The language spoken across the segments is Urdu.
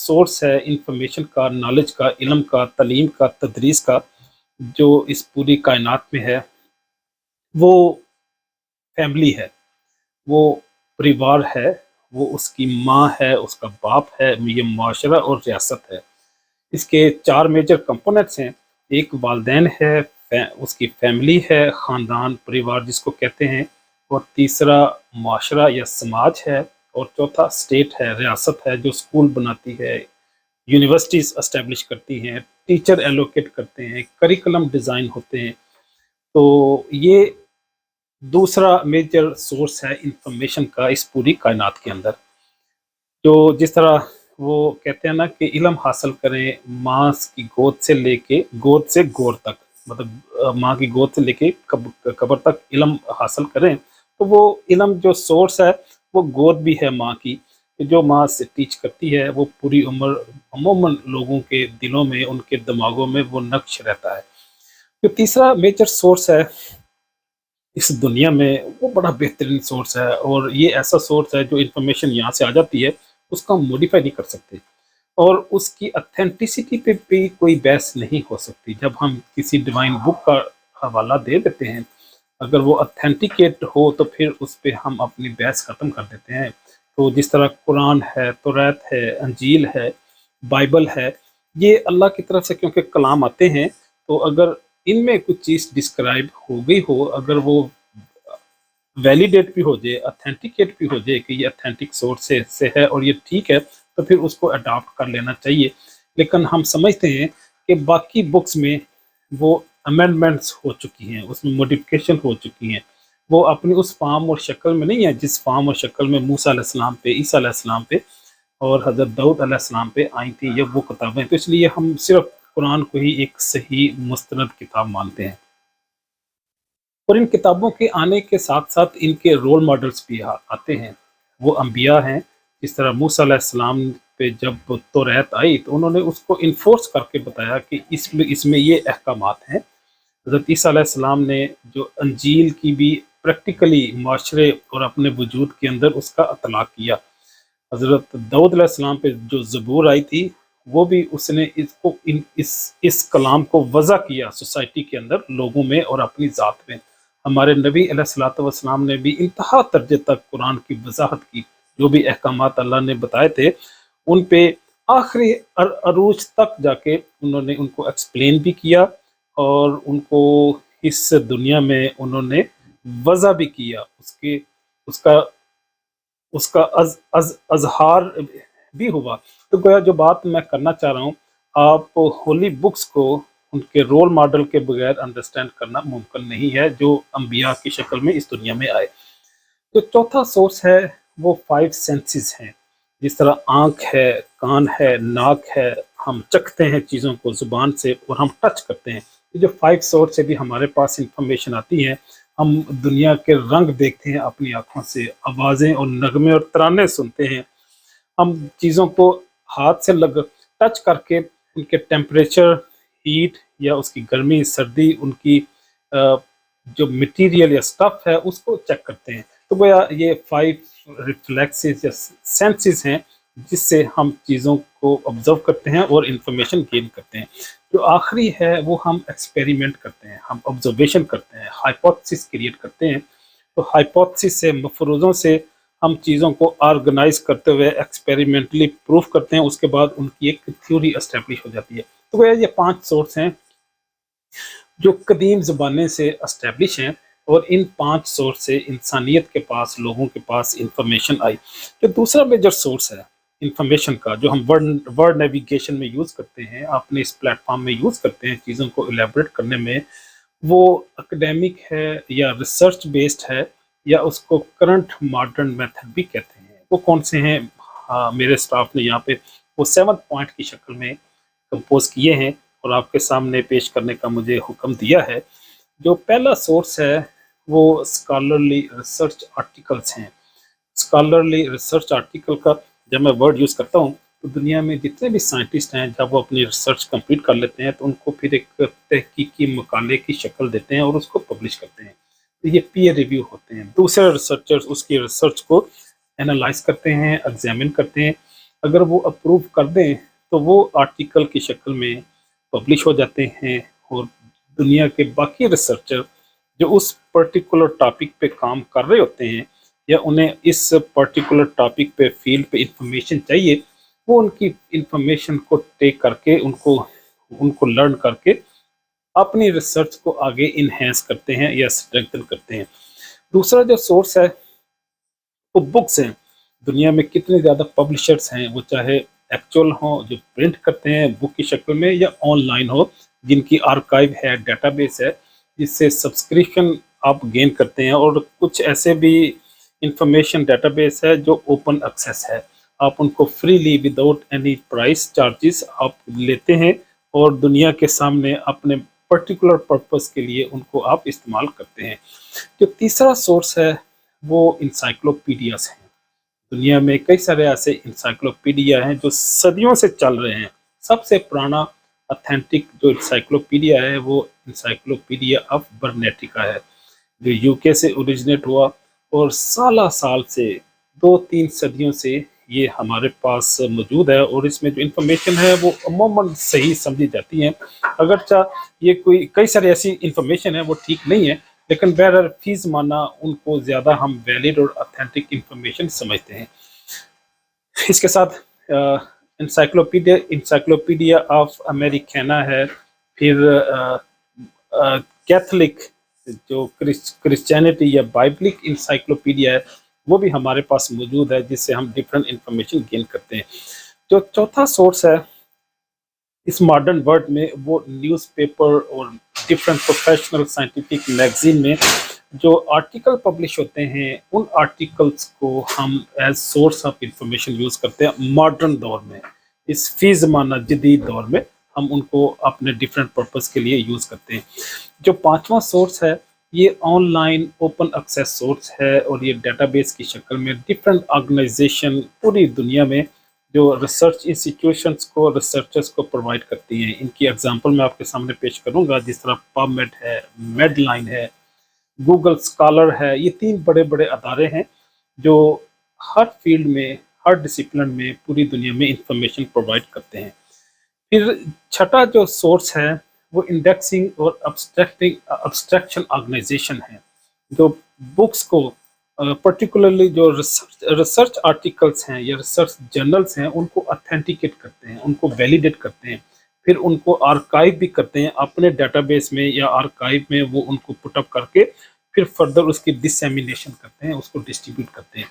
سورس ہے انفارمیشن کا، نالج کا، علم کا، تعلیم کا، تدریس کا، جو اس پوری کائنات میں ہے، وہ فیملی ہے، وہ پریوار ہے، وہ اس کی ماں ہے، اس کا باپ ہے، یہ معاشرہ اور ریاست ہے۔ اس کے 4 میجر کمپوننٹس ہیں۔ ایک والدین ہے، اس کی فیملی ہے، خاندان، پریوار جس کو کہتے ہیں، اور تیسرا معاشرہ یا سماج ہے، اور چوتھا اسٹیٹ ہے، ریاست ہے، جو اسکول بناتی ہے، یونیورسٹیز اسٹیبلش کرتی ہیں، ٹیچر ایلوکیٹ کرتے ہیں، کریکلم ڈیزائن ہوتے ہیں۔ تو یہ دوسرا میجر سورس ہے انفارمیشن کا اس پوری کائنات کے اندر، جو جس طرح وہ کہتے ہیں نا کہ علم حاصل کریں ماں کی گود سے لے کے گود سے گور تک، مطلب ماں کی گود سے لے کے قبر تک علم حاصل کریں، تو وہ علم جو سورس ہے وہ گود بھی ہے ماں کی، کہ جو ماں سے ٹیچ کرتی ہے وہ پوری عمر عموماً لوگوں کے دلوں میں، ان کے دماغوں میں وہ نقش رہتا ہے۔ جو تیسرا میجر سورس ہے اس دنیا میں، وہ بڑا بہترین سورس ہے، اور یہ ایسا سورس ہے جو انفارمیشن یہاں سے آ جاتی ہے اس کا ہم موڈیفائی نہیں کر سکتے، اور اس کی اتھینٹسٹی پہ بھی کوئی بحث نہیں ہو سکتی۔ جب ہم کسی ڈیوائن بک کا حوالہ دے دیتے ہیں، اگر وہ اتھینٹیکیٹ ہو تو پھر اس پہ ہم اپنی بحث ختم کر دیتے ہیں۔ تو جس طرح قرآن ہے، توریت ہے، انجیل ہے، بائبل ہے، یہ اللہ کی طرف سے کیونکہ کلام آتے ہیں، تو اگر ان میں کچھ چیز ڈسکرائب ہو گئی ہو، اگر وہ ویلیڈیٹ بھی ہو جائے، اتھینٹیکیٹ بھی ہو جائے کہ یہ اتھینٹک سورس سے ہے اور یہ ٹھیک ہے، تو پھر اس کو اڈاپٹ کر لینا چاہیے۔ لیکن ہم سمجھتے ہیں کہ باقی بکس میں وہ امینڈمنٹس ہو چکی ہیں، اس میں موڈیفکیشن ہو چکی ہیں، وہ اپنی اس فارم اور شکل میں نہیں ہے جس فارم اور شکل میں موسیٰ علیہ السلام پہ، عیسیٰ علیہ السلام پہ اور حضرت داؤد علیہ السلام پہ آئی تھیں یہ وہ کتابیں۔ تو اس لیے ہم صرف قرآن کو ہی ایک صحیح مستند کتاب مانتے ہیں، اور ان کتابوں کے آنے کے ساتھ ساتھ ان کے رول ماڈلز بھی آتے ہیں۔ وہ انبیاء ہیں، جس طرح موسیٰ علیہ السلام پہ جب توریت آئی تو انہوں نے اس کو انفورس کر کے بتایا کہ اس میں یہ احکامات ہیں۔ حضرت عیسیٰ علیہ السلام نے جو انجیل کی بھی پریکٹیکلی معاشرے اور اپنے وجود کے اندر اس کا اطلاق کیا۔ حضرت داؤد علیہ السلام پہ جو زبور آئی تھی، وہ بھی اس نے اس کلام کو وضع کیا سوسائٹی کے اندر، لوگوں میں اور اپنی ذات میں۔ ہمارے نبی علیہ الصلوۃ والسلام نے بھی انتہا درجے تک قرآن کی وضاحت کی، جو بھی احکامات اللہ نے بتائے تھے ان پہ آخری عروج تک جا کے انہوں نے ان کو ایکسپلین بھی کیا، اور ان کو اس دنیا میں انہوں نے وضع بھی کیا، اس کا اظہار بھی ہوا۔ تو گویا جو بات میں کرنا چاہ رہا ہوں، آپ ہولی بکس کو ان کے رول ماڈل کے بغیر انڈرسٹینڈ کرنا ممکن نہیں ہے، جو انبیاء کی شکل میں اس دنیا میں آئے۔ جو چوتھا سورس ہے وہ 5 سینسز ہیں، جس طرح آنکھ ہے، کان ہے، ناک ہے، ہم چکھتے ہیں چیزوں کو زبان سے، اور ہم ٹچ کرتے ہیں۔ جو 5 سورس سے بھی ہمارے پاس انفارمیشن آتی ہے، ہم دنیا کے رنگ دیکھتے ہیں اپنی آنکھوں سے، آوازیں اور نغمے اور ترانے سنتے ہیں، ہم چیزوں کو ہاتھ سے ٹچ کر کے ان کے ٹیمپریچر، ہیٹ یا اس کی گرمی سردی، ان کی جو مٹیریل یا سٹف ہے اس کو چیک کرتے ہیں۔ تو گویا یہ 5 ریفلیکسز یا سینسز ہیں جس سے ہم چیزوں کو آبزرو کرتے ہیں اور انفارمیشن گین کرتے ہیں۔ جو آخری ہے وہ ہم ایکسپیریمنٹ کرتے ہیں، ہم آبزرویشن کرتے ہیں، ہائپوتھسس کریٹ کرتے ہیں۔ تو ہائپوتھسس سے، مفروضوں سے ہم چیزوں کو آرگنائز کرتے ہوئے ایکسپیریمنٹلی پروف کرتے ہیں، اس کے بعد ان کی ایک تھیوری اسٹیبلش ہو جاتی ہے۔ تو گویا یہ 5 سورس ہیں جو قدیم زمانے سے اسٹیبلش ہیں، اور ان 5 سورس سے انسانیت کے پاس، لوگوں کے پاس انفارمیشن آئی۔ جو دوسرا میجر سورس ہے انفارمیشن کا، جو ہم ورڈ نیویگیشن میں یوز کرتے ہیں، اپنے اس پلیٹ فارم میں یوز کرتے ہیں چیزوں کو الیبریٹ کرنے میں، وہ اکیڈیمک ہے یا ریسرچ بیسڈ ہے، یا اس کو کرنٹ ماڈرن میتھڈ بھی کہتے ہیں۔ وہ کون سے ہیں؟ میرے سٹاف نے یہاں پہ وہ 7 پوائنٹ کی شکل میں کمپوز کیے ہیں اور آپ کے سامنے پیش کرنے کا مجھے حکم دیا ہے۔ جو پہلا سورس ہے وہ اسکالرلی ریسرچ آرٹیکلس ہیں۔ اسکالرلی ریسرچ آرٹیکل کا جب میں ورڈ یوز کرتا ہوں تو دنیا میں جتنے بھی سائنٹسٹ ہیں، جب وہ اپنی ریسرچ کمپلیٹ کر لیتے ہیں تو ان کو پھر ایک تحقیقی مقالے کی شکل دیتے ہیں اور اس کو پبلش کرتے ہیں۔ تو یہ پیئر ریویو ہوتے ہیں، دوسرے ریسرچرز اس کی ریسرچ کو انالائز کرتے ہیں، ایگزامن کرتے ہیں، اگر وہ اپروو کر دیں تو وہ آرٹیکل کی شکل میں پبلش ہو جاتے ہیں، اور دنیا کے باقی ریسرچر جو اس پرٹیکولر ٹاپک پہ کام کر رہے ہوتے ہیں یا انہیں اس پرٹیکولر ٹاپک پہ فیلڈ پہ انفارمیشن چاہیے، وہ ان کی انفارمیشن کو ٹیک کر کے ان کو لرن کر کے اپنی ریسرچ کو آگے انہینس کرتے ہیں یا اسٹرینتھن کرتے ہیں۔ دوسرا جو سورس ہے وہ بکس ہیں۔ دنیا میں کتنے زیادہ پبلشرز ہیں، وہ چاہے ایکچوئل ہوں جو پرنٹ کرتے ہیں بک کی شکل میں، یا آن لائن ہو جن کی آرکائیو ہے، ڈیٹا بیس ہے، جس سے سبسکرپشن آپ گین کرتے ہیں، اور کچھ ایسے بھی انفارمیشن ڈیٹا بیس ہے جو اوپن ایکسیس ہے، آپ ان کو freely without any price charges آپ لیتے ہیں اور دنیا کے سامنے اپنے پرٹیکولر پرپس کے لیے ان کو آپ استعمال کرتے ہیں۔ جو تیسرا سورس ہے وہ انسائکلوپیڈیاز ہیں۔ دنیا میں کئی سارے ایسے انسائکلوپیڈیا ہیں جو صدیوں سے چل رہے ہیں۔ سب سے پرانا اتھینٹک جو انسائکلوپیڈیا ہے وہ انسائکلوپیڈیا آف برنیٹیکا ہے، جو یو کے سے اوریجنیٹ ہوا، اور سالہ سال سے 2-3 صدیوں سے یہ ہمارے پاس موجود ہے، اور اس میں جو انفارمیشن ہے وہ عموماً صحیح سمجھی جاتی ہیں، اگرچہ یہ کئی سارے ایسی انفارمیشن ہے وہ ٹھیک نہیں ہے، لیکن بہرحال فی زمانہ ان کو زیادہ ہم ویلڈ اور اتھینٹک انفارمیشن سمجھتے ہیں۔ اس کے ساتھ انسائکلوپیڈیا آف امریکینا ہے، پھر کیتھولک جو کرسچینٹی یا بائبلک انسائکلوپیڈیا ہے وہ بھی ہمارے پاس موجود ہے، جس سے ہم ڈفرینٹ انفارمیشن گین کرتے ہیں۔ جو چوتھا سورس ہے اس ماڈرن ورلڈ میں وہ نیوز پیپر اور ڈفرینٹ پروفیشنل سائنٹیفک میگزین میں جو آرٹیکل پبلش ہوتے ہیں، ان آرٹیکلس کو ہم as source of information use کرتے ہیں ماڈرن دور میں، اس فی زمانہ جدید دور میں ہم ان کو اپنے ڈفرینٹ پرپس کے لیے یوز کرتے ہیں۔ جو پانچواں سورس ہے یہ on line open access source ہے، اور یہ ڈیٹا بیس کی شکل میں ڈفرینٹ آرگنائزیشن پوری دنیا میں جو ریسرچ انسٹیٹیوشنس کو ریسرچرس کو پرووائڈ کرتی ہیں۔ ان کی ایگزامپل میں آپ کے سامنے پیش کروں گا، جس طرح پب میڈ ہے، میڈ لائن ہے، گوگل اسکالر ہے۔ یہ 3 بڑے بڑے ادارے ہیں جو ہر فیلڈ میں، ہر ڈسپلن میں پوری دنیا میں انفارمیشن پرووائڈ کرتے ہیں۔ پھر چھٹا جو سورس ہے وہ انڈیکسنگ اور ابسٹریکشن آرگنائزیشن ہے، جو بکس کو پرٹیکولرلی جو ریسرچ آرٹیکلس ہیں یا ریسرچ جرنلس ہیں ان کو اتھینٹیکیٹ کرتے ہیں، ان کو ویلیڈیٹ کرتے ہیں، پھر ان کو آرکائیو بھی کرتے ہیں اپنے ڈیٹا بیس میں یا آرکائیو میں، وہ ان کو پٹ اپ کر کے پھر فردر اس کی ڈسیمینیشن کرتے ہیں، اس کو ڈسٹریبیوٹ کرتے ہیں۔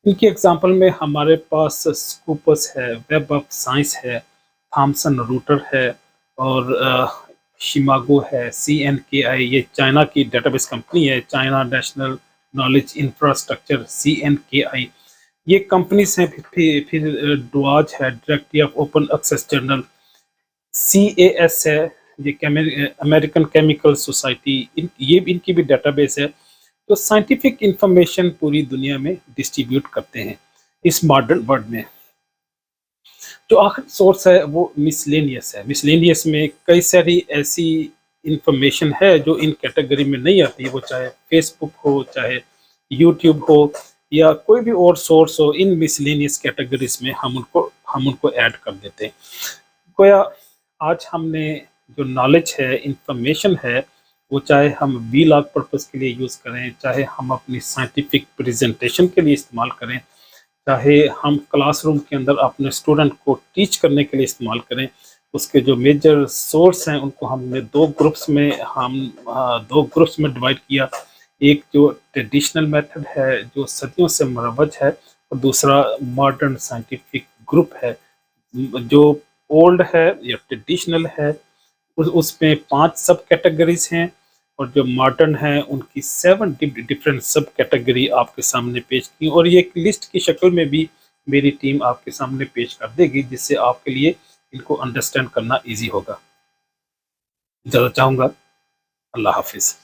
ان کی ایگزامپل میں ہمارے پاس اسکوپس ہے، ویب آف سائنس ہے، تھامسن روٹر ہے، اور شیماگو ہے، CNKI، یہ چائنا کی ڈیٹا بیس کمپنی ہے، China National Knowledge Infrastructure CNKI۔ یہ کمپنیز ہیں۔ پھر ڈواج ہے، Directory of Open Access Journal, CAS ہے، یہ امریکن کیمیکل سوسائٹی، یہ ان کی بھی ڈیٹا بیس ہے، تو سائنٹیفک انفارمیشن پوری دنیا میں ڈسٹریبیوٹ کرتے ہیں اس ماڈرن ورلڈ میں۔ جو آخر سورس ہے وہ مسلینیس ہے۔ مسلینیس میں کئی ساری ایسی انفارمیشن ہے جو ان کیٹیگری میں نہیں آتی، وہ چاہے فیس بک ہو، چاہے یوٹیوب ہو، یا کوئی بھی اور سورس ہو، ان مسلینیس کیٹیگریز میں ہم ان کو ایڈ کر دیتے ہیں۔ گویا آج ہم نے جو نالج ہے، انفارمیشن ہے، وہ چاہے ہم وی لاگ پرپس کے لیے یوز کریں، چاہے ہم اپنی سائنٹیفک پریزنٹیشن کے لیے استعمال کریں، چاہے ہم کلاس روم کے اندر اپنے اسٹوڈنٹ کو ٹیچ کرنے کے لیے استعمال کریں، اس کے جو میجر سورس ہیں ان کو ہم نے دو گروپس میں ڈیوائڈ کیا۔ ایک جو ٹریڈیشنل میتھڈ ہے جو صدیوں سے مروج ہے، اور دوسرا ماڈرن سائنٹیفک گروپ ہے جو اولڈ ہے یا ٹریڈیشنل ہے، اس میں 5 سب کیٹیگریز ہیں، اور جو ماڈرن ہیں ان کی 7 ڈفرینٹ سب کیٹیگری آپ کے سامنے پیش کی، اور یہ ایک لسٹ کی شکل میں بھی میری ٹیم آپ کے سامنے پیش کر دے گی، جس سے آپ کے لیے ان کو انڈرسٹینڈ کرنا ایزی ہوگا۔ اجازت چاہوں گا، اللہ حافظ۔